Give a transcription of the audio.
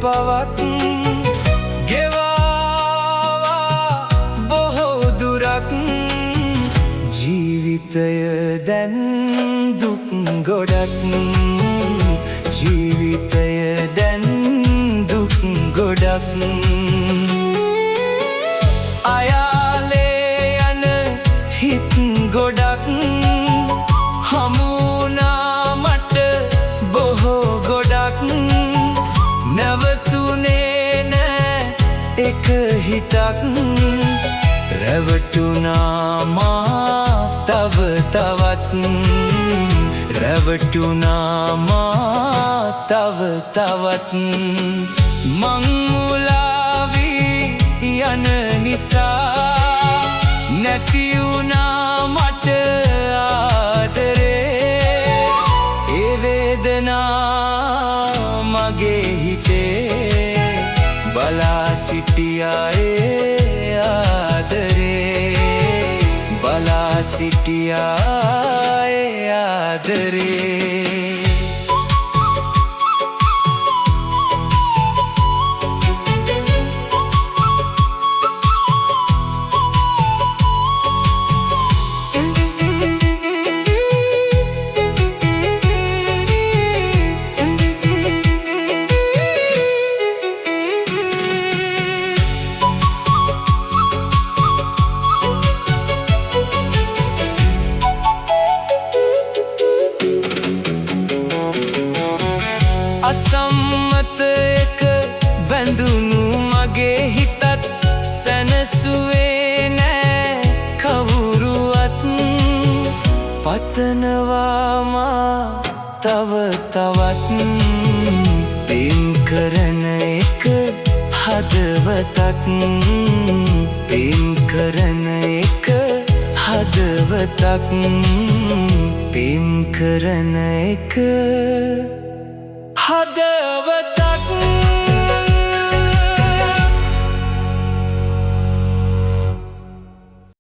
පවත් ගෙවාවා බොහෝ දුරක් ජීවිතය දැන් දුක් ගොඩක් ජීවිතය දැන් දුක් ගොඩක් අයාලේ යන හිත් ගොඩක් හමුනා මට බොහෝ ගොඩක් නැවතුනේ නෑ එක හිතක් රැවටුනා මා තව තවත් රැවටුනා මා තව තවත් මං මුලාවී යන නිසා නැති වුණා මට ආදරේ ඒ වේදනා මගේ හිතේ බලා සිටියා ඒ ආදරේ බලා සිටියා ඒ ආදරේ අසම්මත එක බැඳුණු මගේ හිතත් සැනසුවේ නෑ කවුරුවත් පතනවා මා තව තවත් පින් කරන එක හදවතක් පින් කරන එක හදවතක් පින් කරන එක හදවත